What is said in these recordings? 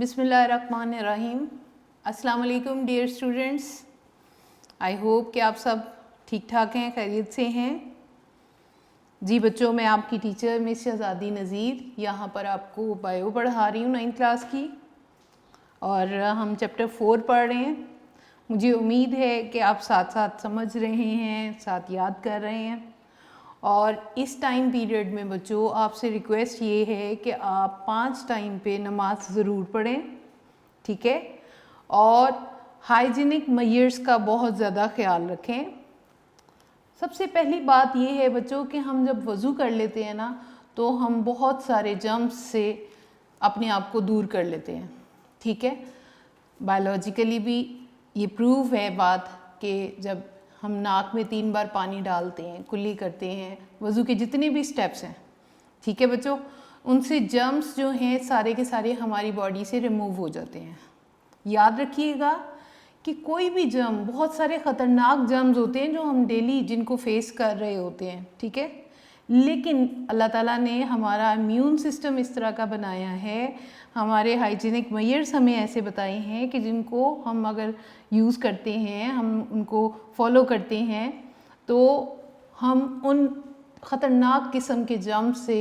बिस्मिल्लाहिर्रहमानिर्रहीम। अस्सलाम वालेकुम डियर स्टूडेंट्स। आई होप कि आप सब ठीक ठाक हैं, खैरियत से हैं। जी बच्चों, मैं आपकी टीचर मिस शहज़ादी नज़ीर यहाँ पर आपको बायो पढ़ा रही हूँ 9th क्लास की, और हम चैप्टर 4 पढ़ रहे हैं। मुझे उम्मीद है कि आप साथ साथ समझ रहे हैं, साथ याद कर रहे हैं। और इस टाइम पीरियड में बच्चों आपसे रिक्वेस्ट ये है कि आप 5 टाइम पे नमाज ज़रूर पढ़ें, ठीक है। और हाइजीनिक मेजर्स का बहुत ज़्यादा ख्याल रखें। सबसे पहली बात ये है बच्चों कि हम जब वज़ू कर लेते हैं ना, तो हम बहुत सारे जर्म्स से अपने आप को दूर कर लेते हैं, ठीक है। बायोलॉजिकली भी ये प्रूव है बात कि जब हम नाक में 3 बार पानी डालते हैं, कुल्ली करते हैं, वज़ू के जितने भी स्टेप्स हैं, ठीक है बच्चों, उनसे जर्म्स जो हैं सारे के सारे हमारी बॉडी से रिमूव हो जाते हैं। याद रखिएगा कि कोई भी जर्म, बहुत सारे ख़तरनाक जर्म्स होते हैं जो हम डेली जिनको फेस कर रहे होते हैं, ठीक है। लेकिन अल्लाह ताला ने हमारा इम्यून सिस्टम इस तरह का बनाया है, हमारे हाइजीनिक मेजर्स हमें ऐसे बताए हैं कि जिनको हम अगर यूज़ करते हैं, हम उनको फॉलो करते हैं, तो हम उन ख़तरनाक किस्म के जर्म्स से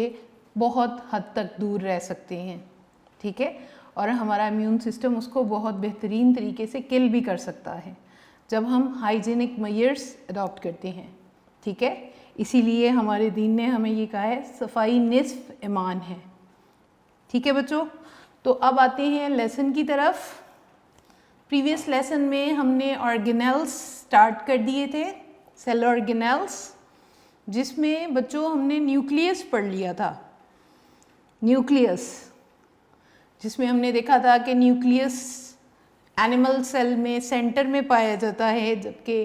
बहुत हद तक दूर रह सकते हैं, ठीक है। और हमारा इम्यून सिस्टम उसको बहुत बेहतरीन तरीके से किल भी कर सकता है जब हम हाइजीनिक मेजर्स अडॉप्ट करते हैं, ठीक है। इसीलिए हमारे दीन ने हमें ये कहा है सफाई निस्फ ईमान है, ठीक है बच्चों। तो अब आते हैं लेसन की तरफ। प्रीवियस लेसन में हमने ऑर्गेनेल्स स्टार्ट कर दिए थे, सेल ऑर्गेनेल्स, जिसमें बच्चों हमने न्यूक्लियस पढ़ लिया था। न्यूक्लियस जिसमें हमने देखा था कि न्यूक्लियस एनिमल सेल में सेंटर में पाया जाता है, जबकि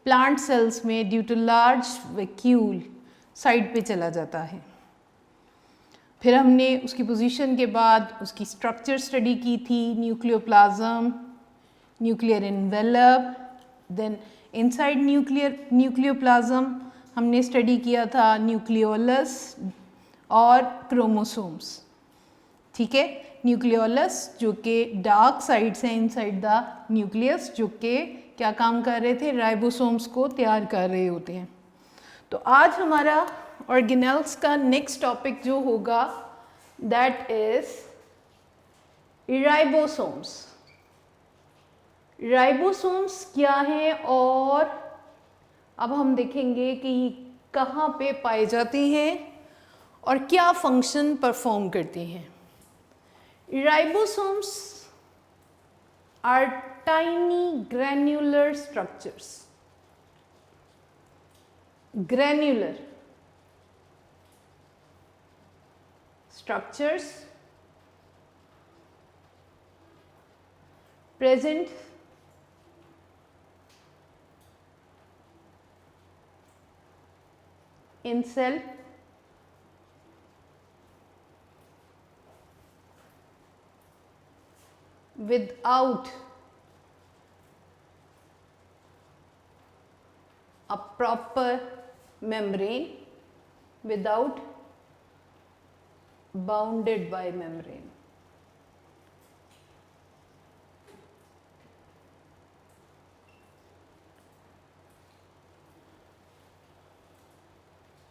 प्लांट सेल्स में due to large vacuole side पे चला जाता है। फिर हमने उसकी पोजीशन के बाद उसकी स्ट्रक्चर स्टडी की थी, nucleoplasm, nuclear envelope, then inside nucleoplasm हमने स्टडी किया था न्यूक्लियोलस और क्रोमोसोम्स, ठीक है। न्यूक्लियोलस जो कि डार्क साइड्स हैं इनसाइड द न्यूक्लियस, जो कि क्या काम कर रहे थे, राइबोसोम्स को तैयार कर रहे होते हैं। तो आज हमारा ऑर्गेनेल्स का नेक्स्ट टॉपिक जो होगा दैट इज राइबोसोम्स। राइबोसोम्स क्या है और अब हम देखेंगे कि कहाँ पे पाए जाते हैं और क्या फंक्शन परफॉर्म करते हैं। Ribosomes are tiny granular structures. Granular structures present in cell without a proper membrane, without bounded by membrane.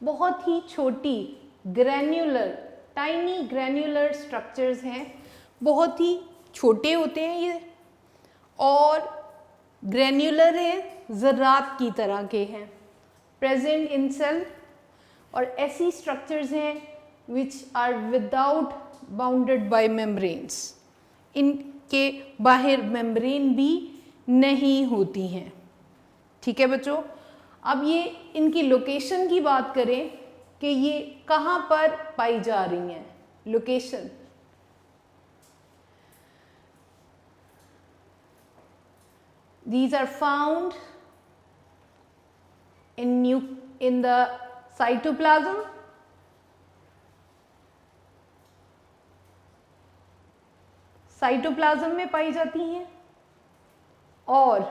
बहुत ही छोटी ग्रैन्युलर, टाइनी ग्रैन्युलर स्ट्रक्चर्स हैं, बहुत ही छोटे होते हैं ये और ग्रैन्युलर हैं, ज़रात की तरह के हैं, प्रेजेंट इन सेल। और ऐसी स्ट्रक्चर्स हैं which are without bounded by membranes, इनके बाहर मेम्ब्रेन भी नहीं होती हैं, ठीक है बच्चों। अब ये इनकी लोकेशन की बात करें कि ये कहाँ पर पाई जा रही हैं, location these are found in the cytoplasm, cytoplasm में पाई जाती हैं और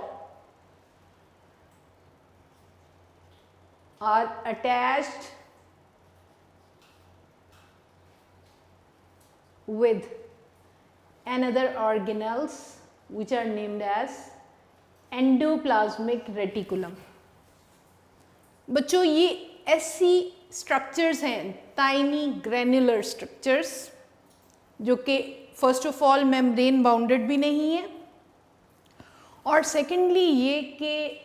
are attached with another organelles which are named as endoplasmic reticulum. बच्चों ये ऐसी स्ट्रक्चर्स हैं, टाइनी ग्रैन्युलर स्ट्रक्चर्स, जो कि first of all membrane bounded भी नहीं है, और सेकेंडली ये कि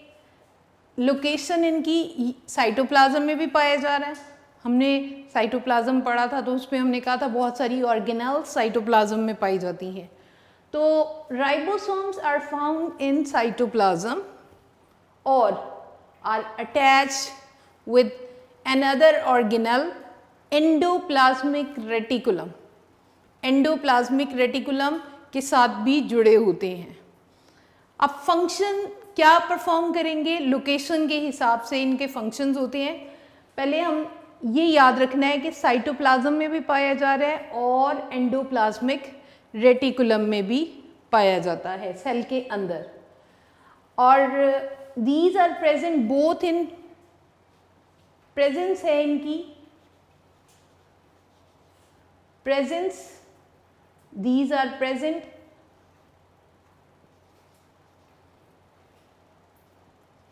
लोकेशन इनकी साइटोप्लाज्म में भी पाया जा रहा है। हमने साइटोप्लाज्म पढ़ा था तो उसमें हमने कहा था बहुत सारी ऑर्गेनेल्स साइटोप्लाज्म में पाई जाती हैं। तो ribosomes are found in cytoplasm और are attached with another organelle endoplasmic reticulum. Endoplasmic reticulum के साथ भी जुड़े होते हैं। अब फंक्शन क्या परफॉर्म करेंगे, लोकेशन के हिसाब से इनके फंक्शंस होते हैं। पहले हम ये याद रखना है कि साइटोप्लाज्म में भी पाया जा रहा है और एंडोप्लाज्मिक रेटिकुलम में भी पाया जाता है सेल के अंदर, और these are present both in, presence है इनकी, presence, these are present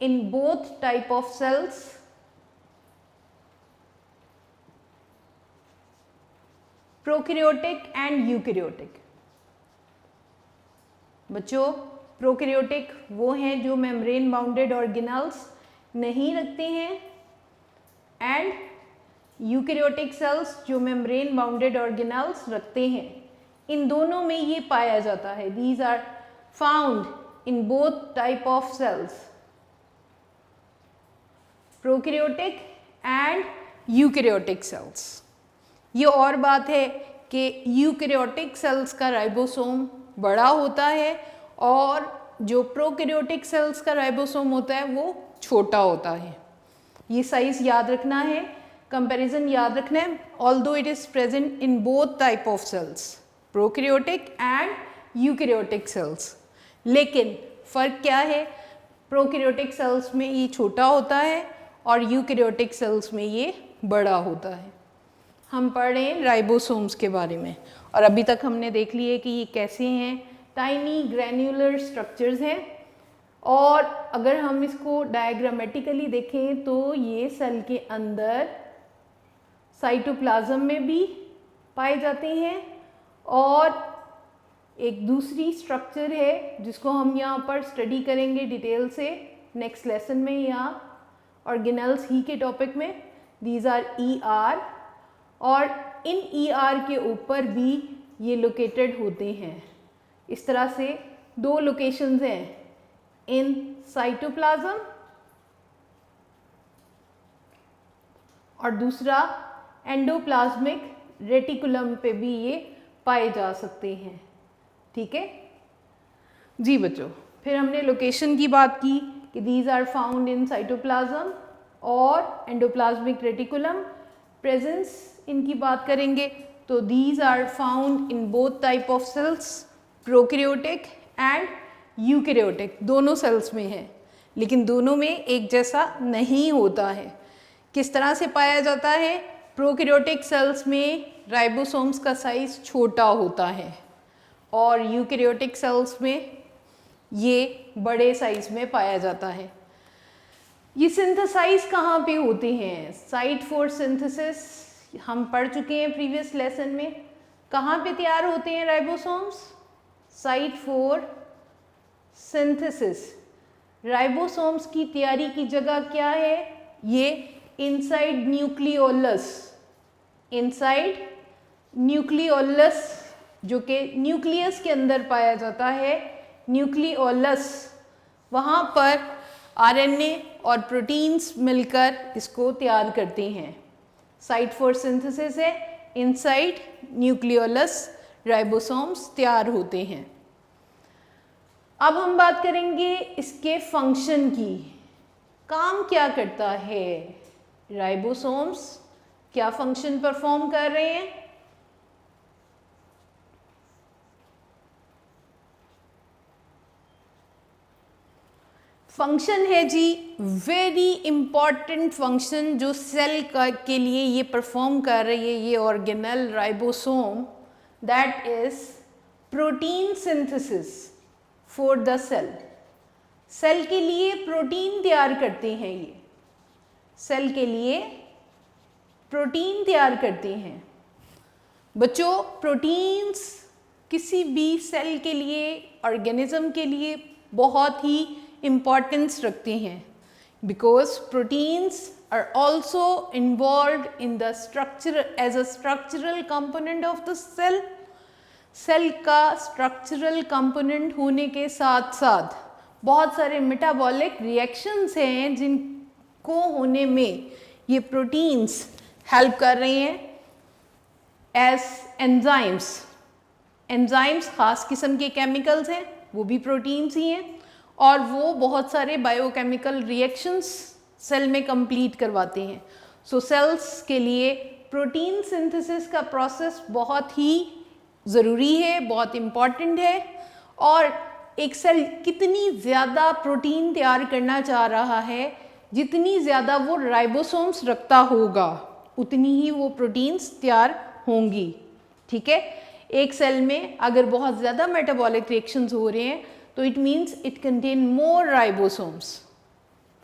in both type of cells, prokaryotic and eukaryotic. बच्चों प्रोकैरियोटिक वो हैं जो मेम्ब्रेन बाउंडेड ऑर्गेनेल्स नहीं रखते हैं, एंड यूकैरियोटिक सेल्स जो मेम्ब्रेन बाउंडेड ऑर्गेनेल्स रखते हैं। इन दोनों में ये पाया जाता है। These are found in both type of cells, prokaryotic and eukaryotic cells. ये और बात है कि यूकैरियोटिक सेल्स का राइबोसोम बड़ा होता है और जो प्रोकैरियोटिक सेल्स का राइबोसोम होता है वो छोटा होता है। ये साइज याद रखना है, कंपैरिजन याद रखना है। Although it is present in both type of cells, prokaryotic and eukaryotic cells, लेकिन फर्क क्या है, प्रोकैरियोटिक सेल्स में ये छोटा होता है और यूकैरियोटिक सेल्स में ये बड़ा होता है। हम पढ़ रहे हैं राइबोसोम्स के बारे में, और अभी तक हमने देख लिए कि ये कैसे हैं, टाइनी ग्रैन्युलर स्ट्रक्चर्स हैं। और अगर हम इसको डायग्रामेटिकली देखें तो ये सेल के अंदर साइटोप्लाज्म में भी पाए जाते हैं, और एक दूसरी स्ट्रक्चर है जिसको हम यहाँ पर स्टडी करेंगे डिटेल से नेक्स्ट लेसन में, यहाँ ऑर्गेनेल्स ही के टॉपिक में। दीज आर ER, और इन ER के ऊपर भी ये लोकेटेड होते हैं। इस तरह से दो लोकेशंस हैं, इन साइटोप्लाज्म और दूसरा एंडोप्लाज्मिक रेटिकुलम पे भी ये पाए जा सकते हैं। ठीक है जी बच्चों, फिर हमने लोकेशन की बात की कि these are found in cytoplasm और एंडोप्लाज्मिक रेटिकुलम। प्रेजेंस इनकी बात करेंगे तो these are found in both type of cells, prokaryotic and eukaryotic, दोनों सेल्स में है, लेकिन दोनों में एक जैसा नहीं होता है। किस तरह से पाया जाता है, प्रोकैरियोटिक सेल्स में राइबोसोम्स का साइज छोटा होता है और यूकैरियोटिक सेल्स में ये बड़े साइज में पाया जाता है। ये सिंथेसाइज कहाँ पे होते हैं, साइट फॉर सिंथेसिस हम पढ़ चुके हैं प्रीवियस लेसन में। कहाँ पे तैयार होते हैं ribosomes, site for synthesis. Ribosomes की तैयारी की जगह क्या है, ये इनसाइड न्यूक्लियोलस, इनसाइड न्यूक्लियोलस जो कि न्यूक्लियस के अंदर पाया जाता है, न्यूक्लियोलस, वहाँ पर RNA और प्रोटीन्स मिलकर इसको तैयार करते हैं। साइट फॉर सिंथेसिस है इनसाइड न्यूक्लियोलस, राइबोसोम्स तैयार होते हैं। अब हम बात करेंगे इसके फंक्शन की, काम क्या करता है राइबोसोम्स, क्या फंक्शन परफॉर्म कर रहे हैं। फंक्शन है जी वेरी इंपॉर्टेंट फंक्शन जो सेल के लिए ये परफॉर्म कर रही है ये organelle ribosome, that is protein synthesis for the cell. Cell के लिए प्रोटीन तैयार करते हैं, ये सेल के लिए प्रोटीन तैयार करते हैं। बच्चों, प्रोटीन्स किसी भी सेल के लिए, ऑर्गेनिज्म के लिए बहुत ही इम्पोर्टेंस रखते हैं, because proteins are also involved in the structure as a structural component of the cell। Cell का स्ट्रक्चरल कंपोनेंट होने के साथ साथ बहुत सारे मेटाबॉलिक रिएक्शंस हैं जिनको होने में ये प्रोटीन्स हेल्प कर रहे हैं एज एंजाइम्स। एंजाइम्स खास किस्म के केमिकल्स हैं, वो भी प्रोटीन्स ही हैं, और वो बहुत सारे बायोकेमिकल रिएक्शंस सेल में कंप्लीट करवाते हैं। सो सेल्स के लिए प्रोटीन सिंथेसिस का प्रोसेस बहुत ही ज़रूरी है, बहुत इम्पॉर्टेंट है। और एक सेल कितनी ज़्यादा प्रोटीन तैयार करना चाह रहा है, जितनी ज़्यादा वो राइबोसोम्स रखता होगा उतनी ही वो प्रोटीन्स तैयार होंगी। ठीक है, एक सेल में अगर बहुत ज़्यादा मेटाबॉलिक रिएक्शंस हो रहे हैं तो it means it contain more ribosomes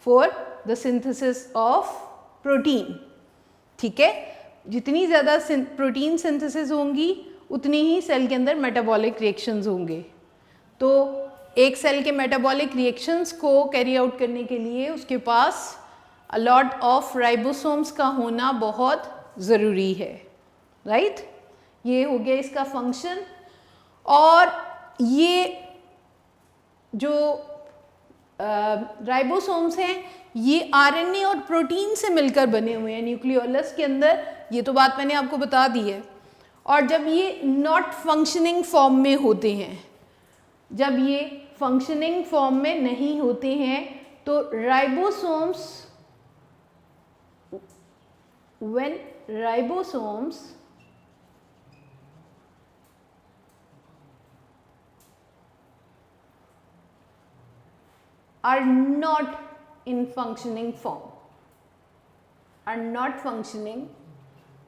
for the synthesis of protein. ठीक है, जितनी ज़्यादा प्रोटीन सिंथेसिस होंगी उतनी ही सेल के अंदर मेटाबॉलिक रिएक्शंस होंगे। तो एक सेल के मेटाबॉलिक रिएक्शंस को कैरी आउट करने के लिए उसके पास अ लॉट ऑफ राइबोसोम्स का होना बहुत ज़रूरी है, राइट। ये हो गया इसका फंक्शन। और ये जो राइबोसोम्स हैं ये आरएनए और प्रोटीन से मिलकर बने हुए हैं न्यूक्लियोलस के अंदर, ये तो बात मैंने आपको बता दी है। और जब ये नॉट फंक्शनिंग फॉर्म में होते हैं, जब ये फंक्शनिंग फॉर्म में नहीं होते हैं तो ribosomes, when ribosomes are not in functioning form, are not functioning,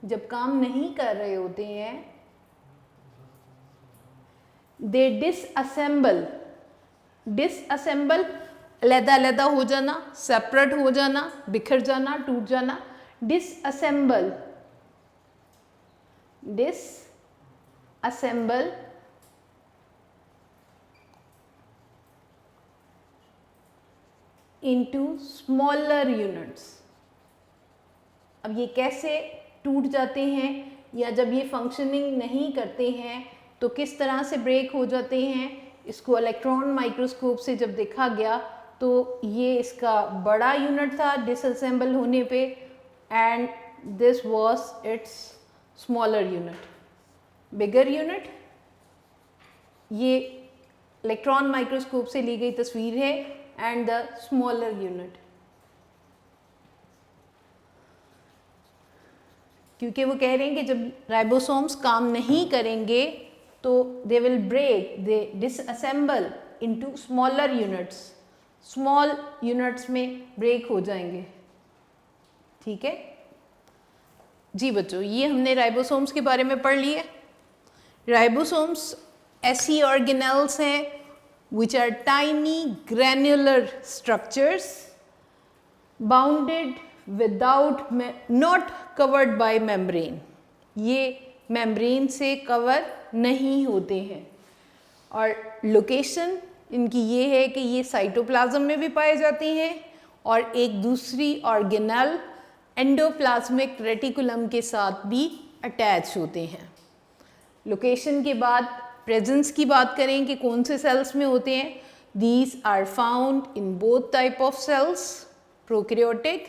जब काम नहीं कर रहे होते हैं, they disassemble, disassemble अलग-अलग हो जाना, सेपरेट हो जाना, बिखर जाना, टूट जाना, disassemble, disassemble into smaller units। अब ये कैसे टूट जाते हैं या जब ये फंक्शनिंग नहीं करते हैं तो किस तरह से ब्रेक हो जाते हैं, इसको इलेक्ट्रॉन माइक्रोस्कोप से जब देखा गया तो ये इसका बड़ा यूनिट था डिसअसेंबल होने पे, and this was it's smaller unit, bigger unit. ये इलेक्ट्रॉन माइक्रोस्कोप से ली गई तस्वीर है and the smaller unit, क्योंकि वो कह रहे हैं कि जब राइबोसोम्स काम नहीं करेंगे तो they will break, they disassemble into smaller units, small units में ब्रेक हो जाएंगे। ठीक है जी बच्चों, ये हमने राइबोसोम्स के बारे में पढ़ लिए। राइबोसोम्स ऐसी ऑर्गेनेल्स हैं which are tiny granular structures bounded without not covered by membrane। ये membrane से कवर नहीं होते हैं। और लोकेशन इनकी ये है कि ये साइटोप्लाज्म में भी पाए जाते हैं और एक दूसरी ऑर्गेनेल एंडोप्लाज्मिक रेटिकुलम के साथ भी अटैच होते हैं। लोकेशन के बाद प्रेजेंस की बात करें कि कौन से सेल्स में होते हैं, these are found in both type of cells, prokaryotic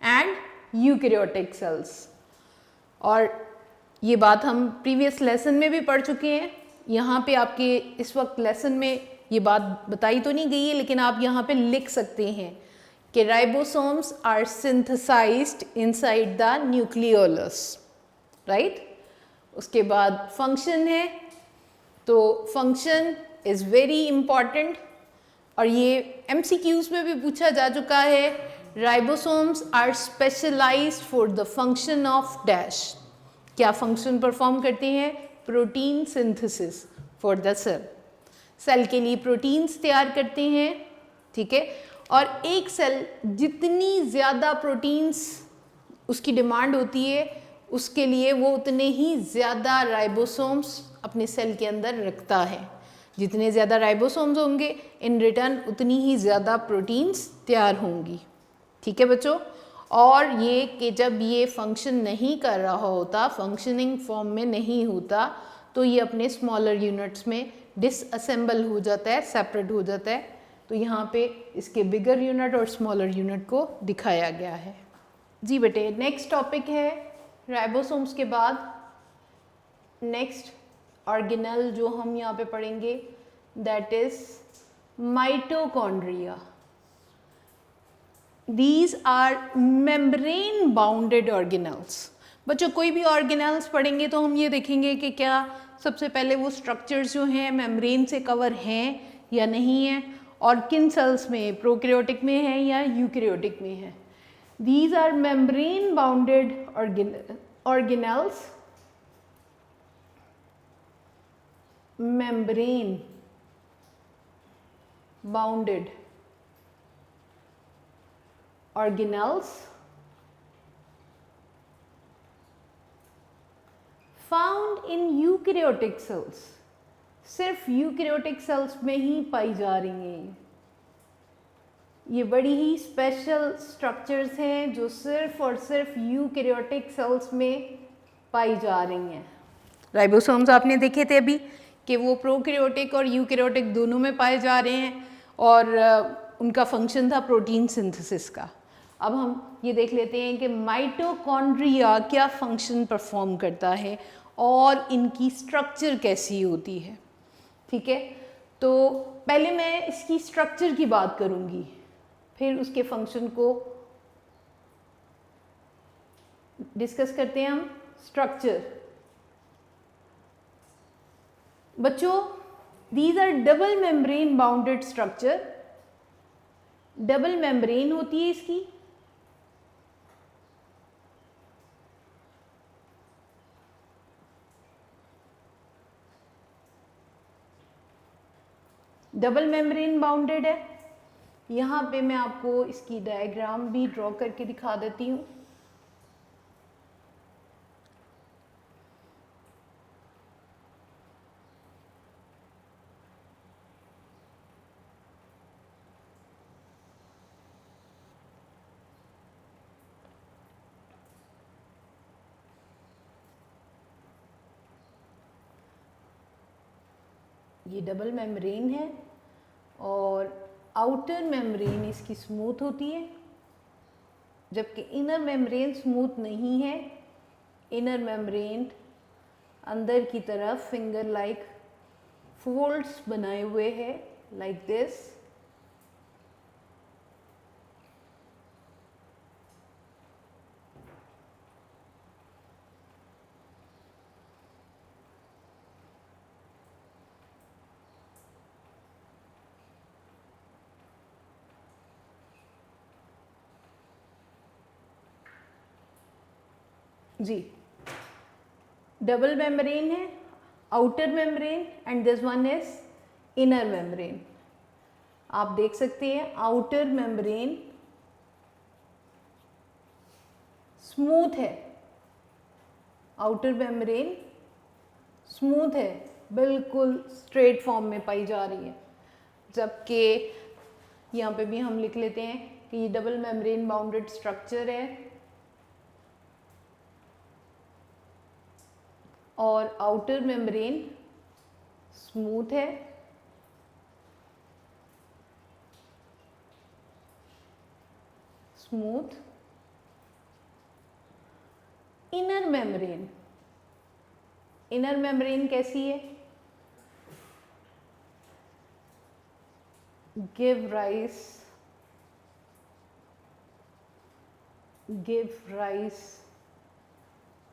and eukaryotic cells. और ये बात हम प्रीवियस लेसन में भी पढ़ चुके हैं। यहाँ पे आपके इस वक्त लेसन में ये बात बताई तो नहीं गई है, लेकिन आप यहाँ पे लिख सकते हैं कि ribosomes are synthesized inside the nucleolus, right. उसके बाद फंक्शन है, तो फंक्शन इज़ वेरी इम्पॉर्टेंट और ये MCQs में भी पूछा जा चुका है। Ribosomes are specialized for the function of dash. क्या फंक्शन परफॉर्म करते हैं? Protein synthesis. For the cell. Cell के लिए प्रोटीन्स तैयार करते हैं, ठीक है। और एक सेल जितनी ज़्यादा प्रोटीन्स उसकी डिमांड होती है, उसके लिए वो उतने ही ज़्यादा राइबोसोम्स अपने सेल के अंदर रखता है। जितने ज़्यादा राइबोसोम्स होंगे, इन रिटर्न उतनी ही ज़्यादा प्रोटीन्स तैयार होंगी, ठीक है बच्चों। और ये कि जब ये फंक्शन नहीं कर रहा होता, फंक्शनिंग फॉर्म में नहीं होता, तो ये अपने स्मॉलर यूनिट्स में डिसअसेंबल हो जाता है, सेपरेट हो जाता है। तो यहाँ पे इसके बिगर यूनिट और स्मॉलर यूनिट को दिखाया गया है। जी बेटे, नेक्स्ट टॉपिक है राइबोसोम्स के बाद नेक्स्ट ऑर्गेनेल जो हम यहाँ पे पढ़ेंगे, that is mitochondria. These are membrane bounded organelles। बच्चों कोई भी ऑर्गेनेल्स पढ़ेंगे तो हम ये देखेंगे कि क्या सबसे पहले वो स्ट्रक्चर्स जो हैं मेम्ब्रेन से कवर हैं या नहीं है, और किन सेल्स में, प्रोकैरियोटिक में है या यूकैरियोटिक में है। These are membrane bounded organelles, membrane bounded organelles found in eukaryotic cells। सिर्फ यूकैरियोटिक सेल्स में ही पाई जा रही हैं। ये बड़ी ही स्पेशल स्ट्रक्चर्स हैं जो सिर्फ और सिर्फ यूकैरियोटिक सेल्स में पाई जा रही हैं। राइबोसोम्स आपने देखे थे अभी कि वो प्रोकैरियोटिक और यूकैरियोटिक दोनों में पाए जा रहे हैं, और उनका फंक्शन था प्रोटीन सिंथेसिस का। अब हम ये देख लेते हैं कि माइटोकॉन्ड्रिया क्या फंक्शन परफॉर्म करता है और इनकी स्ट्रक्चर कैसी होती है, ठीक है। तो पहले मैं इसकी स्ट्रक्चर की बात करूंगी, फिर उसके फंक्शन को डिस्कस करते हैं हम। स्ट्रक्चर बच्चों, these are double membrane bounded structure. Double membrane होती है इसकी, डबल मेम्ब्रेन बाउंडेड है। यहाँ पे मैं आपको इसकी डायग्राम भी ड्रॉ करके दिखा देती हूँ। ये डबल मेम्ब्रेन है और आउटर मेम्ब्रेन इसकी स्मूथ होती है, जबकि इनर मेम्ब्रेन स्मूथ नहीं है। इनर मेम्ब्रेन अंदर की तरफ फिंगर लाइक फोल्ड्स बनाए हुए हैं, लाइक दिस। जी, डबल मेम्ब्रेन है, outer membrane and this one is inner membrane. आप देख सकते हैं आउटर मेम्ब्रेन स्मूथ है, आउटर मेम्ब्रेन स्मूथ है, बिल्कुल स्ट्रेट फॉर्म में पाई जा रही है। जबकि यहाँ पे भी हम लिख लेते हैं कि ये डबल मेम्ब्रेन बाउंडेड स्ट्रक्चर है और आउटर मेम्ब्रेन स्मूथ है, smooth. Inner membrane, inner membrane कैसी है? गिव राइस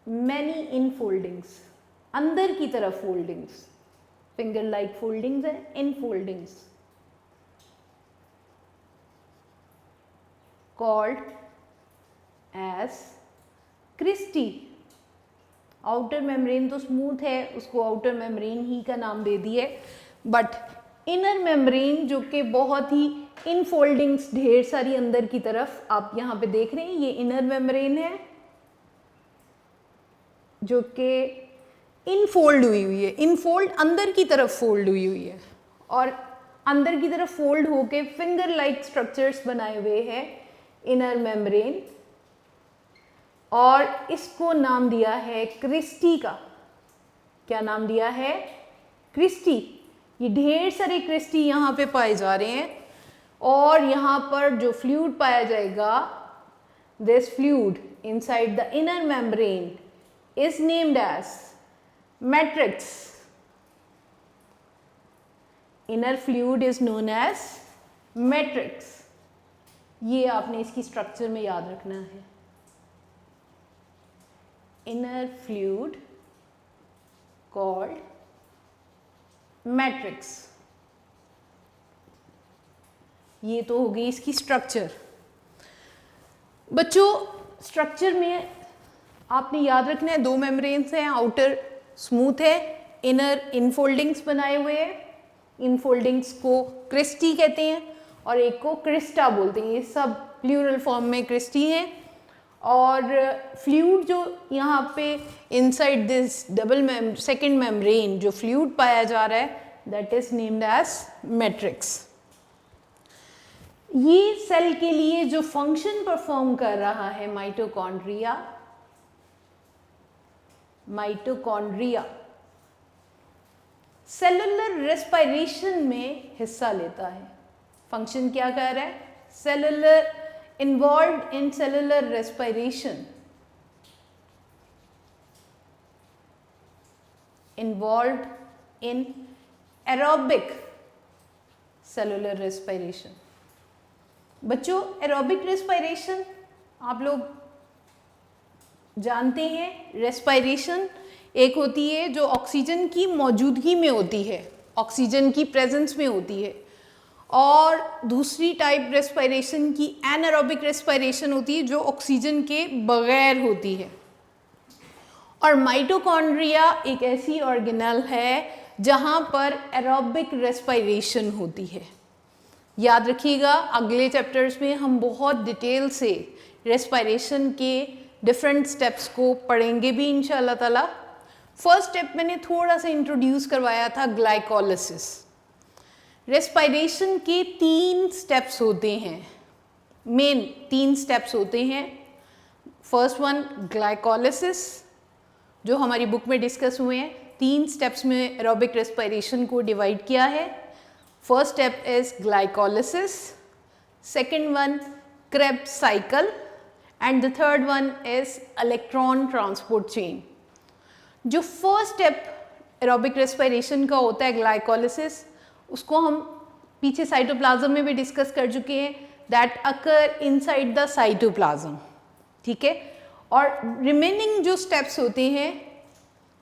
मैनी इनफोल्डिंग्स, अंदर की तरफ फोल्डिंग्स, फिंगर लाइक फोल्डिंग्स है, infoldings called as cristae. Outer membrane तो स्मूथ है, उसको आउटर मेम्ब्रेन ही का नाम दे दिए, बट इनर मेम्ब्रेन जो कि बहुत ही इनफोल्डिंग्स ढेर सारी अंदर की तरफ आप यहाँ पे देख रहे हैं, ये इनर मेम्ब्रेन है जो कि इनफोल्ड हुई है, इनफोल्ड अंदर की तरफ फोल्ड हुई है और अंदर की तरफ फोल्ड होके फिंगर लाइक स्ट्रक्चर्स बनाए हुए हैं इनर मेम्ब्रेन, और इसको नाम दिया है क्रिस्टी का। क्या नाम दिया है? क्रिस्टी। ये ढेर सारे क्रिस्टी यहाँ पे पाए जा रहे हैं और यहाँ पर जो फ्लूइड पाया जाएगा, this fluid inside the inner membrane is named as matrix. Inner fluid is known as matrix. ये आपने इसकी स्ट्रक्चर में याद रखना है। Inner fluid called matrix. ये तो हो गई इसकी स्ट्रक्चर। बच्चों, स्ट्रक्चर में आपने याद रखना है, दो मेम्ब्रेन्स हैं, आउटर स्मूथ है, इनर इनफोल्डिंग्स बनाए हुए हैं। इनफोल्डिंग्स को क्रिस्टी कहते हैं और एक को क्रिस्टा बोलते हैं। ये सब प्लूरल फॉर्म में क्रिस्टी हैं। और फ्लूइड जो यहाँ पे inside this double second membrane जो फ्लूइड पाया जा रहा है, that is named as matrix. ये सेल के लिए जो फंक्शन परफॉर्म कर रहा है माइटोकॉन्ड्रिया, सेलुलर रेस्पिरेशन में हिस्सा लेता है। फंक्शन क्या कर रहा है? Cellular, involved in cellular respiration, involved in aerobic cellular respiration. बच्चों, एरोबिक रेस्पिरेशन आप लोग जानते हैं। रेस्पिरेशन एक होती है जो ऑक्सीजन की मौजूदगी में होती है, ऑक्सीजन की प्रेजेंस में होती है, और दूसरी टाइप रेस्पिरेशन की एनारोबिक रेस्पिरेशन होती है जो ऑक्सीजन के बगैर होती है। और माइटोकॉन्ड्रिया एक ऐसी ऑर्गेनेल है जहाँ पर एरोबिक रेस्पिरेशन होती है। याद रखिएगा, अगले चैप्टर्स में हम बहुत डिटेल से रेस्पिरेशन के डिफरेंट स्टेप्स को पढ़ेंगे भी इंशाल्लाह ताला। फर्स्ट स्टेप मैंने थोड़ा सा इंट्रोड्यूस करवाया था, ग्लाइकोलिसिस। रेस्पिरेशन के 3 स्टेप्स होते हैं, मेन 3 स्टेप्स होते हैं। फर्स्ट वन ग्लाइकोलिसिस, जो हमारी बुक में डिस्कस हुए हैं। 3 स्टेप्स में एरोबिक रेस्पिरेशन को डिवाइड किया है। First step is glycolysis, second one Krebs cycle, and the third one is electron transport chain. जो फर्स्ट स्टेप एरोबिक रेस्पिरेशन का होता है ग्लाइकोलिसिस, उसको हम पीछे साइटोप्लाज्म में भी डिस्कस कर चुके हैं, that occur inside the cytoplasm. ठीक है, और रिमेनिंग जो स्टेप्स होते हैं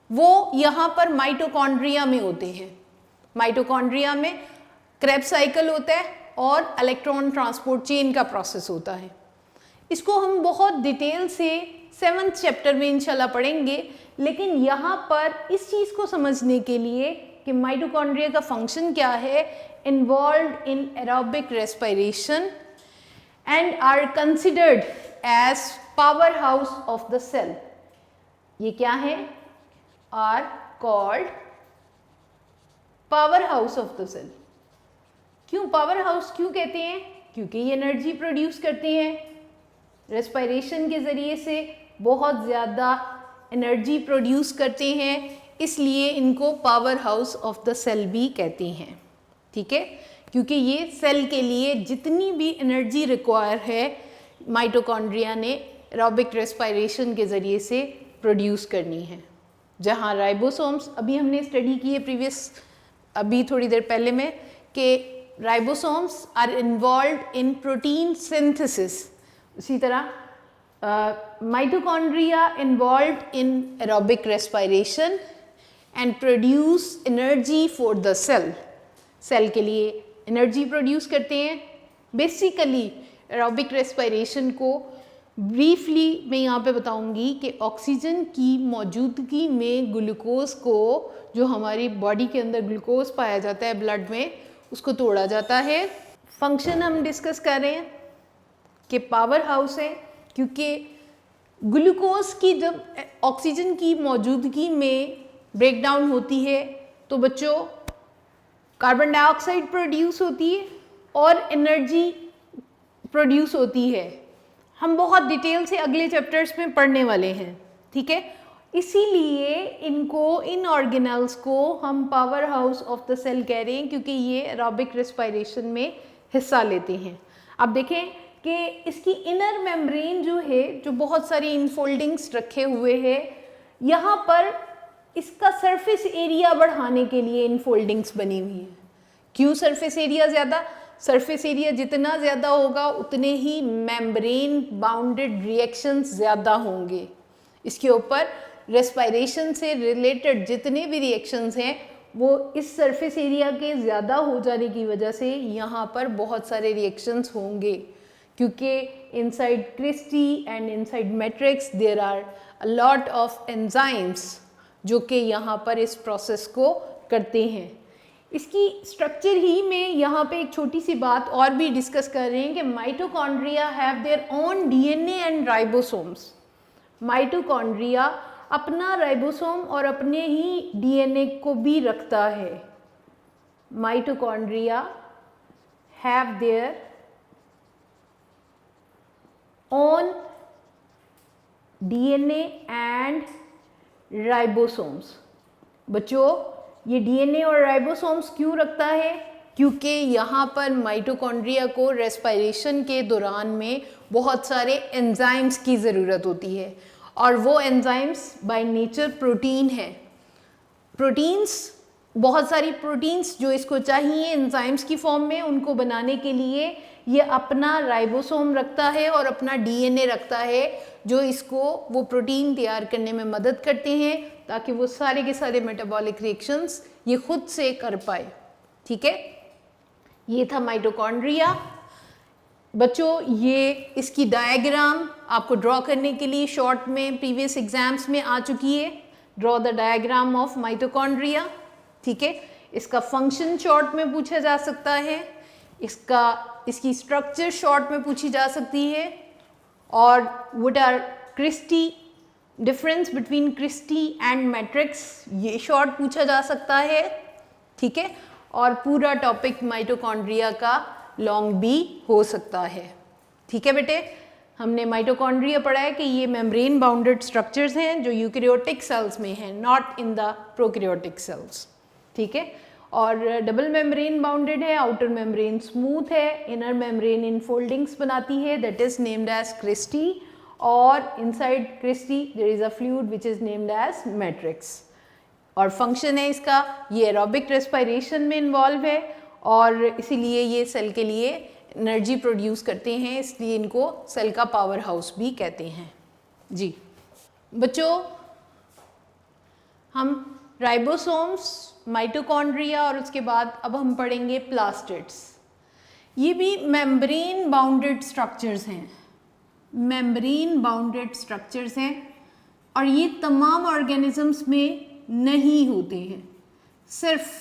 वो यहाँ पर माइटोकॉन्ड्रिया में होते हैं। माइटोकॉन्ड्रिया में क्रेब्स साइकिल होता है और इलेक्ट्रॉन ट्रांसपोर्ट चेन का प्रोसेस होता है। इसको हम बहुत डिटेल से 7th चैप्टर में इंशाल्लाह पढ़ेंगे, लेकिन यहाँ पर इस चीज़ को समझने के लिए कि माइटोकॉन्ड्रिया का फंक्शन क्या है, involved in aerobic respiration and are considered as power house of the cell. ये क्या है? Are called power house of the cell. क्यों पावर हाउस क्यों कहते हैं? क्योंकि ये एनर्जी प्रोड्यूस करते हैं, रेस्पिरेशन के ज़रिए से बहुत ज़्यादा एनर्जी प्रोड्यूस करते हैं, इसलिए इनको power house of the cell भी कहते हैं। ठीक है, क्योंकि ये सेल के लिए जितनी भी एनर्जी रिक्वायर है माइटोकॉन्ड्रिया ने एरोबिक रेस्पिरेशन के ज़रिए से प्रोड्यूस करनी है। जहाँ राइबोसोम्स, अभी हमने स्टडी की है प्रीवियस, अभी थोड़ी देर पहले में, कि ribosomes are involved in protein synthesis. उसी तरह mitochondria involved in aerobic respiration and produce energy for the cell. Cell के लिए एनर्जी प्रोड्यूस करते हैं। बेसिकली एरोबिक रेस्पिरेशन को ब्रीफली मैं यहाँ पे बताऊँगी कि ऑक्सीजन की मौजूदगी में ग्लूकोज को, जो हमारी बॉडी के अंदर ग्लूकोज पाया जाता है ब्लड में, उसको तोड़ा जाता है। फंक्शन हम डिस्कस कर रहे हैं कि पावर हाउस है, क्योंकि ग्लूकोज की जब ऑक्सीजन की मौजूदगी में ब्रेक डाउन होती है तो बच्चों कार्बन डाइऑक्साइड प्रोड्यूस होती है और एनर्जी प्रोड्यूस होती है। हम बहुत डिटेल से अगले चैप्टर्स में पढ़ने वाले हैं, ठीक है। इसीलिए इनको, इन ऑर्गेनल्स को हम power house of the cell कह रहे हैं, क्योंकि ये एरोबिक रेस्पिरेशन में हिस्सा लेते हैं। अब देखें कि इसकी इनर मेम्ब्रेन जो है, जो बहुत सारी इनफोल्डिंग्स रखे हुए हैं, यहाँ पर इसका सरफेस एरिया बढ़ाने के लिए इनफोल्डिंग्स बनी हुई है। क्यों सरफेस एरिया ज़्यादा? सरफेस एरिया जितना ज़्यादा होगा उतने ही मेम्ब्रेन बाउंडेड रिएक्शंस ज़्यादा होंगे। इसके ऊपर रेस्पिरेशन से रिलेटेड जितने भी रिएक्शंस हैं वो इस सरफेस एरिया के ज़्यादा हो जाने की वजह से यहाँ पर बहुत सारे रिएक्शंस होंगे, क्योंकि inside cristae and inside matrix there are a lot of enzymes जो कि यहाँ पर इस प्रोसेस को करते हैं। इसकी स्ट्रक्चर ही में यहाँ पे एक छोटी सी बात और भी डिस्कस कर रहे हैं कि mitochondria have their own DNA and ribosomes. Mitochondria अपना राइबोसोम और अपने ही डीएनए को भी रखता है। Mitochondria have their own DNA and ribosomes. बच्चों ये डीएनए और राइबोसोम्स क्यों रखता है? क्योंकि यहाँ पर माइटोकॉन्ड्रिया को रेस्पिरेशन के दौरान में बहुत सारे एंजाइम्स की ज़रूरत होती है, और वो एंजाइम्स बाय नेचर प्रोटीन है। प्रोटीन्स, बहुत सारी प्रोटीन्स जो इसको चाहिए एंजाइम्स की फॉर्म में, उनको बनाने के लिए ये अपना राइबोसोम रखता है और अपना डीएनए रखता है, जो इसको वो प्रोटीन तैयार करने में मदद करते हैं ताकि वो सारे के सारे मेटाबॉलिक रिएक्शंस ये खुद से कर पाए, ठीक है। ये था माइटोकॉन्ड्रिया। बच्चों ये इसकी डायग्राम आपको ड्रॉ करने के लिए शॉर्ट में प्रीवियस एग्जाम्स में आ चुकी है। Draw the diagram of mitochondria, ठीक है। इसका फंक्शन शॉर्ट में पूछा जा सकता है, इसकी स्ट्रक्चर शॉर्ट में पूछी जा सकती है, और what are cristae, difference between cristae and matrix, ये शॉर्ट पूछा जा सकता है, ठीक है। और पूरा टॉपिक माइटोकॉन्ड्रिया का लॉन्ग भी हो सकता है, ठीक है बेटे। हमने माइटोकॉन्ड्रिया पढ़ा है कि ये मेम्ब्रेन बाउंडेड स्ट्रक्चर्स हैं जो यूकैरियोटिक सेल्स में हैं, not in the prokaryotic cells, ठीक है। और डबल मेम्ब्रेन बाउंडेड है, आउटर मेम्ब्रेन स्मूथ है, इनर मेम्ब्रेन इनफोल्डिंग्स बनाती है, that is named as cristae, और inside cristae there is a fluid which is named as matrix. और फंक्शन है इसका, ये एरोबिक रेस्पिरेशन में इन्वॉल्व है और इसीलिए ये सेल के लिए एनर्जी प्रोड्यूस करते हैं, इसलिए इनको सेल का पावर हाउस भी कहते हैं। जी बच्चों, हम राइबोसोम्स, माइटोकॉन्ड्रिया और उसके बाद अब हम पढ़ेंगे प्लास्टिड्स। ये भी मेम्ब्रेन बाउंडेड स्ट्रक्चर्स हैं, मेम्ब्रेन बाउंडेड स्ट्रक्चर्स हैं, और ये तमाम ऑर्गेनिजम्स में नहीं होते हैं, सिर्फ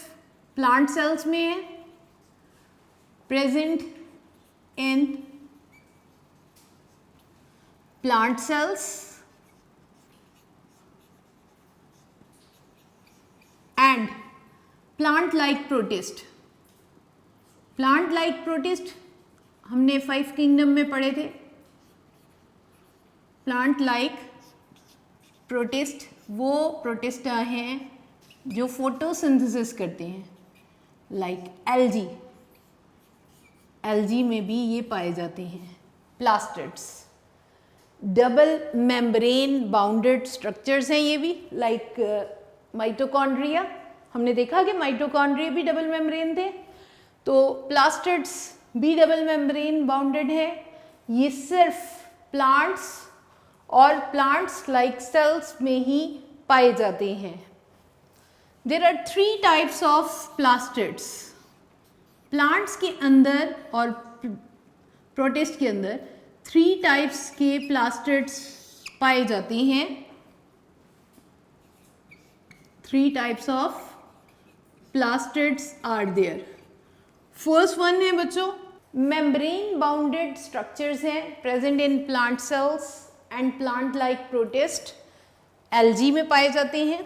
प्लांट सेल्स में है, present in plant cells and plant like protist. Plant like protist हमने 5 किंगडम में पढ़े थे। प्लांट लाइक प्रोटिस्ट वो प्रोटिस्टा हैं जो फोटोसिंथेसिस करते हैं, लाइक एल्गी। एल्गी में भी ये पाए जाते हैं। Plastids double membrane bounded structures हैं ये भी, लाइक माइटोकॉन्ड्रिया। हमने देखा कि माइटोकॉन्ड्रिया भी डबल मेम्ब्रेन थे, तो प्लास्टिड्स भी डबल मेम्ब्रेन बाउंडेड है। ये सिर्फ प्लांट्स और प्लांट्स लाइक सेल्स में ही पाए जाते हैं। There are 3 types of plastids. Plants के अंदर और प्रोटिस्ट के अंदर 3 टाइप्स के प्लास्टिड्स पाए जाते हैं। 3 types of plastids are there. First one है बच्चों मेम्ब्रेन बाउंडेड स्ट्रक्चर्स हैं present in plant cells and plant like protist, algae में पाए जाते हैं।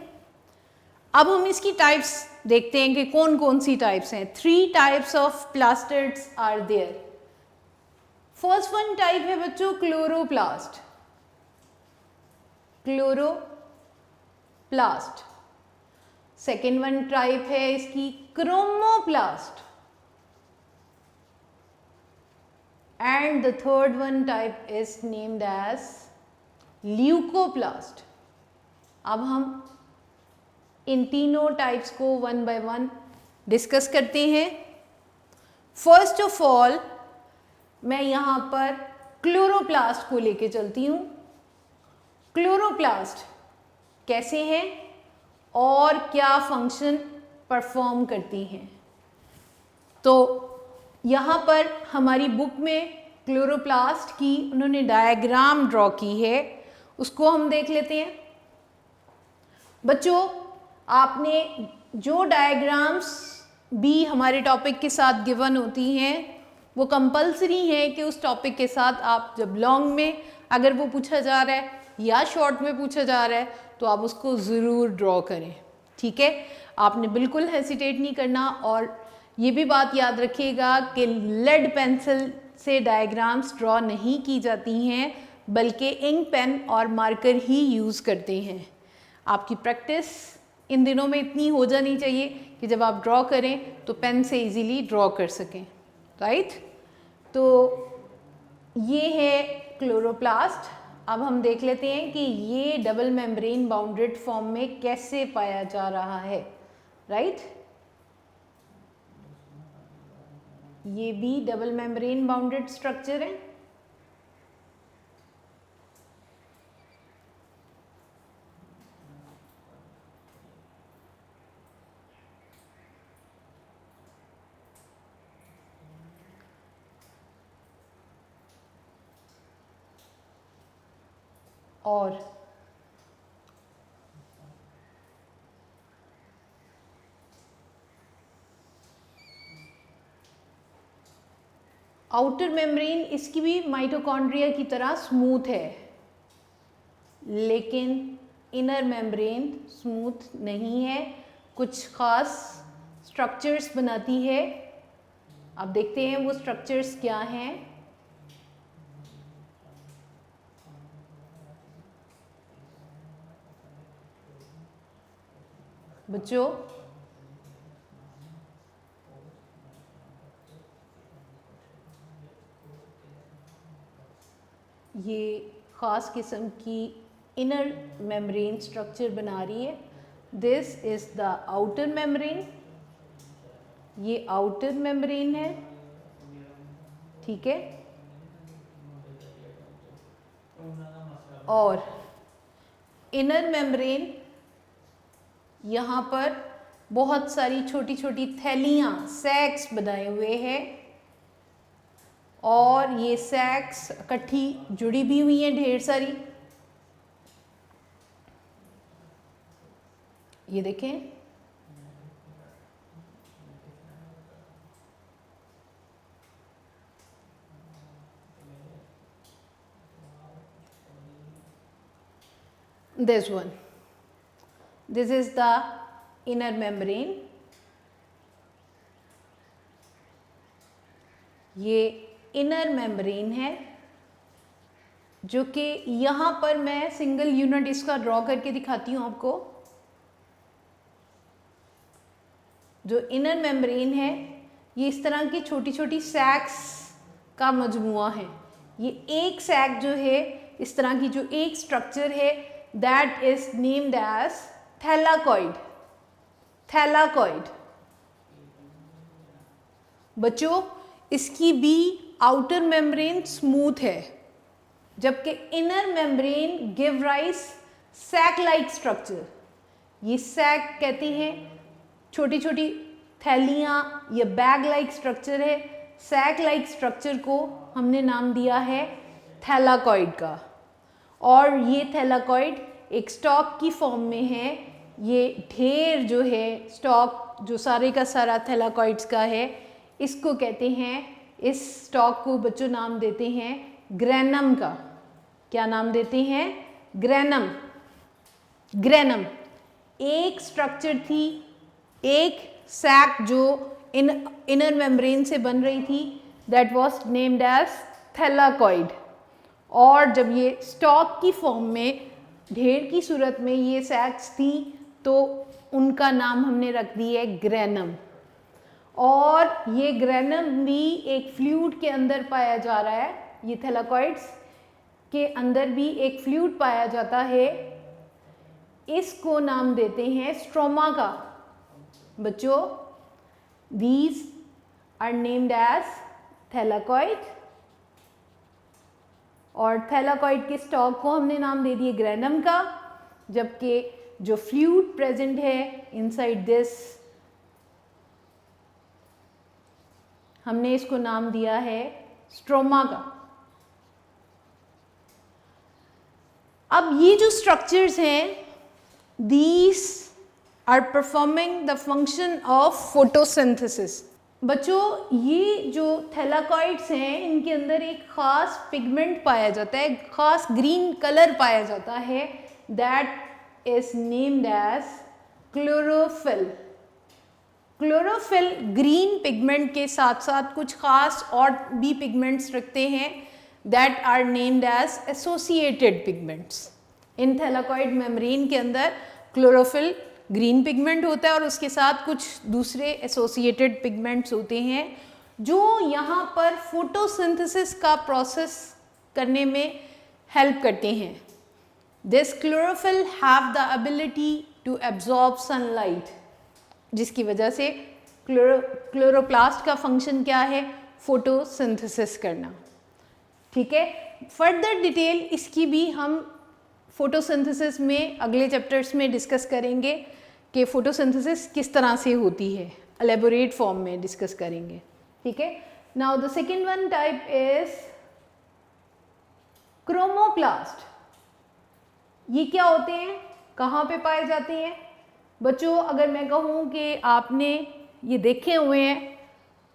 अब हम इसकी टाइप्स देखते हैं कि कौन कौन सी टाइप्स हैं। 3 types of plastids are there. First one type है बच्चों chloroplast. Chloroplast. Second one type है इसकी chromoplast and the third one type is named as leucoplast. अब हम इन तीनों टाइप्स को वन बाय वन डिस्कस करते हैं। फर्स्ट ऑफ ऑल मैं यहाँ पर क्लोरोप्लास्ट को लेके चलती हूँ। क्लोरोप्लास्ट कैसे हैं और क्या फंक्शन परफॉर्म करती हैं। तो यहाँ पर हमारी बुक में क्लोरोप्लास्ट की उन्होंने डायग्राम ड्रॉ की है, उसको हम देख लेते हैं। बच्चों आपने जो डायग्राम्स भी हमारे टॉपिक के साथ गिवन होती हैं वो कंपलसरी है कि उस टॉपिक के साथ आप जब लॉन्ग में अगर वो पूछा जा रहा है या शॉर्ट में पूछा जा रहा है तो आप उसको ज़रूर ड्रॉ करें, ठीक है। आपने बिल्कुल हेसिटेट नहीं करना। और ये भी बात याद रखिएगा कि लेड पेंसिल से डायग्राम्स ड्रॉ नहीं की जाती हैं बल्कि इंक पेन और मार्कर ही यूज़ करते हैं। आपकी प्रैक्टिस इन दिनों में इतनी हो जानी चाहिए कि जब आप ड्रॉ करें तो पेन से इजीली ड्रॉ कर सकें, राइट। तो ये है क्लोरोप्लास्ट। अब हम देख लेते हैं कि ये डबल मेम्ब्रेन बाउंडेड फॉर्म में कैसे पाया जा रहा है, राइट। ये भी डबल मेम्ब्रेन बाउंडेड स्ट्रक्चर है। और आउटर मेम्ब्रेन इसकी भी माइटोकॉन्ड्रिया की तरह स्मूथ है, लेकिन इनर मेम्ब्रेन स्मूथ नहीं है, कुछ खास स्ट्रक्चर्स बनाती है। अब देखते हैं वो स्ट्रक्चर्स क्या हैं। बच्चों ये ख़ास किस्म की इनर मेम्ब्रेन स्ट्रक्चर बना रही है। This is the outer membrane. ये आउटर मेम्ब्रेन है, ठीक है। और इनर मेम्ब्रेन यहाँ पर बहुत सारी छोटी छोटी थैलियाँ सैक्स बनाए हुए हैं और ये सैक्स इकट्ठी जुड़ी भी हुई हैं ढेर सारी। ये देखें, this one, this is the inner membrane। ये इनर मेम्ब्रेन है जो कि यहाँ पर मैं सिंगल यूनिट इसका ड्रॉ करके दिखाती हूँ आपको। जो इनर मेम्ब्रेन है ये इस तरह की छोटी छोटी सैक्स का मजमुआ है। ये एक सैक जो है इस तरह की जो एक स्ट्रक्चर है that is named as thylakoid. Thylakoid बच्चों इसकी भी आउटर मेम्ब्रेन स्मूथ है जबकि inner membrane give rise sac like structure. ये सैक कहते हैं छोटी छोटी थैलियाँ या बैग लाइक स्ट्रक्चर है। सैक लाइक स्ट्रक्चर को हमने नाम दिया है थैलाकॉइड का, और ये थैलाकॉइड एक स्टॉक की फॉर्म में है। ये ढेर जो है, स्टॉक जो सारे का सारा थैलाकॉइड्स का है, इसको कहते हैं, इस स्टॉक को बच्चों नाम देते हैं ग्रेनम का। क्या नाम देते हैं? ग्रेनम। ग्रेनम एक स्ट्रक्चर थी, एक सैक जो इनर मेम्ब्रेन से बन रही थी, that was named as thylakoid. और जब ये स्टॉक की फॉर्म में, ढेर की सूरत में ये सैक्स थी, तो उनका नाम हमने रख दिया है ग्रेनम। और ये ग्रेनम भी एक फ्लूइड के अंदर पाया जा रहा है। ये थैलाकॉइड्स के अंदर भी एक फ्लूइड पाया जाता है, इसको नाम देते हैं स्ट्रोमा का। बच्चों, these are named as thylakoid, और थैलाकॉइड के स्टॉक को हमने नाम दे दिए ग्रेनम का, जबकि जो फ्लूइड प्रेजेंट है इनसाइड दिस, हमने इसको नाम दिया है स्ट्रोमा का। अब ये जो स्ट्रक्चर्स हैं, these are performing the function of photosynthesis। बच्चों, ये जो थैलाकॉइड्स हैं, इनके अंदर एक खास पिगमेंट पाया जाता है, खास ग्रीन कलर पाया जाता है, that is named as chlorophyll. Chlorophyll green pigment के साथ साथ कुछ खास और भी पिगमेंट्स रखते हैं, that are named as associated pigments। In thylakoid membrane के अंदर क्लोरोफिल ग्रीन पिगमेंट होता है और उसके साथ कुछ दूसरे एसोसिएटेड पिगमेंट्स होते हैं, जो यहाँ पर फोटोसिंथेसिस का प्रोसेस करने में हेल्प करते हैं। This chlorophyll have the ability to absorb sunlight, जिसकी वजह से क्लोरोप्लास्ट का फंक्शन क्या है? फोटोसिंथेसिस करना। ठीक है, फर्दर डिटेल इसकी भी हम फोटोसिंथेसिस में अगले चैप्टर्स में डिस्कस करेंगे कि फोटोसिंथेसिस किस तरह से होती है, एलेबोरेट फॉर्म में डिस्कस करेंगे। ठीक है, now the second one type is chromoplast. ये क्या होते हैं, कहाँ पे पाए जाते हैं? बच्चों, अगर मैं कहूँ कि आपने ये देखे हुए हैं,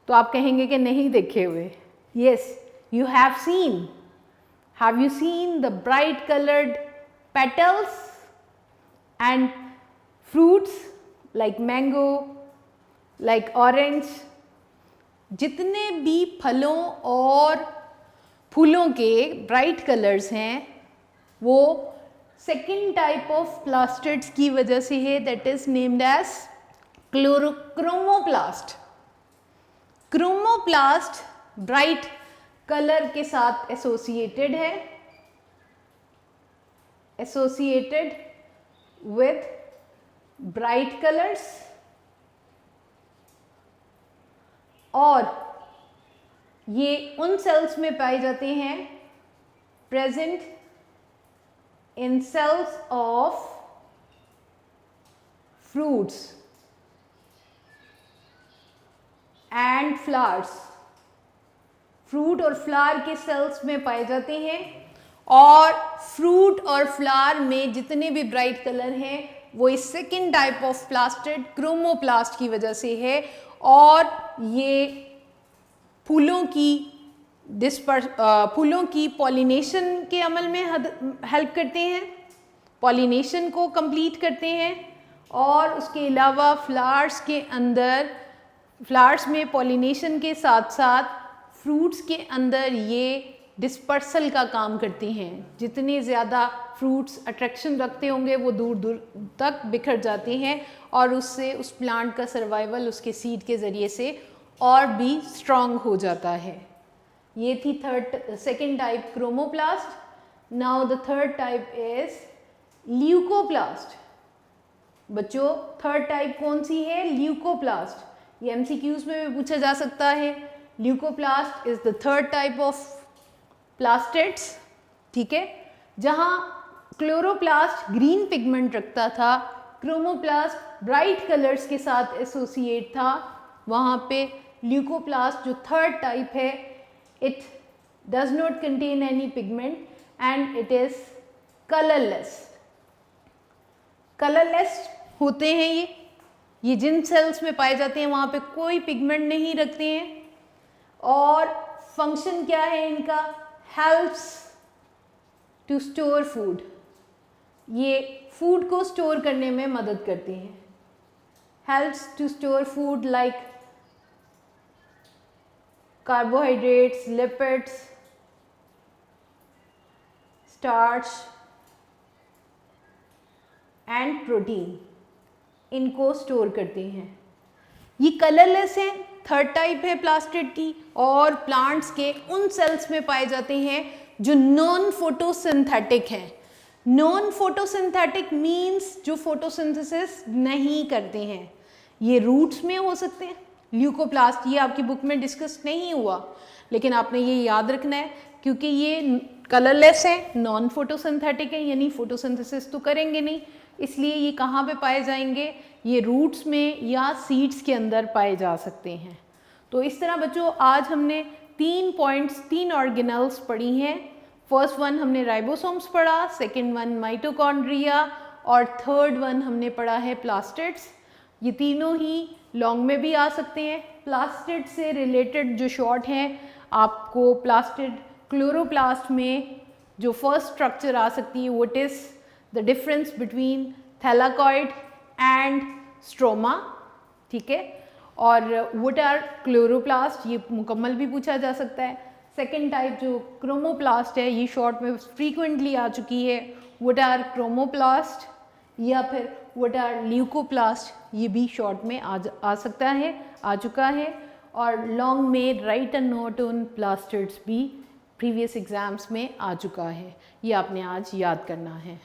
तो आप कहेंगे कि नहीं देखे हुए। Yes, you have seen, have you seen the bright colored petals and fruits like mango, like orange? जितने भी फलों और फूलों के ब्राइट कलर्स हैं, वो सेकेंड टाइप ऑफ प्लास्टिड्स की वजह से है, that is named as chromoplast. Chromoplast bright colour के साथ एसोसिएटेड है, एसोसिएटेड विथ ब्राइट कलर्स, और ये उन सेल्स में पाए जाते हैं present in cells of fruits and flowers. Fruit और फ्लावर के सेल्स में पाए जाते हैं, और फ्रूट और फ्लावर में जितने भी ब्राइट कलर हैं वो इस second type of plastid chromoplast की वजह से है, और ये फूलों की पॉलिनेशन के अमल में हेल्प करते हैं, पॉलिनेशन को कंप्लीट करते हैं, और उसके अलावा फ्लावर्स में पॉलिनेशन के साथ साथ फ्रूट्स के अंदर ये डिस्पर्सल का काम करती हैं। जितने ज़्यादा फ्रूट्स अट्रैक्शन रखते होंगे वो दूर दूर तक बिखर जाते हैं, और उससे उस प्लांट का सर्वाइवल उसके सीड के ज़रिए से और भी स्ट्रॉन्ग हो जाता है। ये थी second type chromoplast. Now the third type is leucoplast. बच्चों, थर्ड टाइप कौन सी है? ल्यूकोप्लास्ट। ये MCQs में भी पूछा जा सकता है। Leucoplast is the third type of plastids. ठीक है, जहाँ क्लोरोप्लास्ट ग्रीन पिगमेंट रखता था, क्रोमोप्लास्ट ब्राइट कलर्स के साथ एसोसिएट था, वहाँ पे ल्यूकोप्लास्ट जो थर्ड टाइप है, it does not contain any pigment and it is colorless. Colourless होते हैं ये जिन सेल्स में पाए जाते हैं वहाँ पे कोई पिगमेंट नहीं रखते हैं, और फंक्शन क्या है इनका, हेल्प्स टू स्टोर फूड, ये फूड को स्टोर करने में मदद करते हैं. Helps to store food like carbohydrates, lipids, starch and protein, इनको स्टोर करते हैं. ये कलरलेस है, थर्ड टाइप है प्लास्टिड की, और प्लांट्स के उन सेल्स में पाए जाते हैं जो नॉन फोटोसिंथेटिक हैं. नॉन फोटोसिंथेटिक मीन्स जो फोटोसिंथेसिस नहीं करते हैं. ये रूट्स में हो सकते हैं. ल्यूकोप्लास्ट ये आपकी बुक में डिस्कस नहीं हुआ, लेकिन आपने ये याद रखना है क्योंकि ये कलरलेस है, नॉन फोटोसिंथेटिक है, यानी फोटोसिंथेसिस तो करेंगे नहीं, इसलिए ये कहाँ पे पाए जाएंगे, ये रूट्स में या सीड्स के अंदर पाए जा सकते हैं. तो इस तरह बच्चों आज हमने 3 पॉइंट्स, 3 ऑर्गेनल्स पढ़ी हैं. फर्स्ट वन हमने राइबोसोम्स पढ़ा, सेकंड वन माइटोकॉन्ड्रिया, और थर्ड वन हमने पढ़ा है प्लास्टिड्स. ये तीनों ही लॉन्ग में भी आ सकते हैं. प्लास्टिड से रिलेटेड जो शॉर्ट हैं, आपको प्लास्टिड क्लोरोप्लास्ट में जो फर्स्ट स्ट्रक्चर आ सकती है, what is the difference between thylakoid and stroma, ठीक है, और व्हाट आर क्लोरोप्लास्ट, ये मुकम्मल भी पूछा जा सकता है. सेकेंड टाइप जो क्रोमोप्लास्ट है, ये शॉर्ट में फ्रीक्वेंटली आ चुकी है, व्हाट आर क्रोमोप्लास्ट, या फिर व्हाट आर ल्यूकोप्लास्ट, ये भी शॉर्ट में आ सकता है, आ चुका है. और लॉन्ग में right a note on plastids भी प्रीवियस एग्जाम्स में आ चुका है. ये आपने आज याद करना है.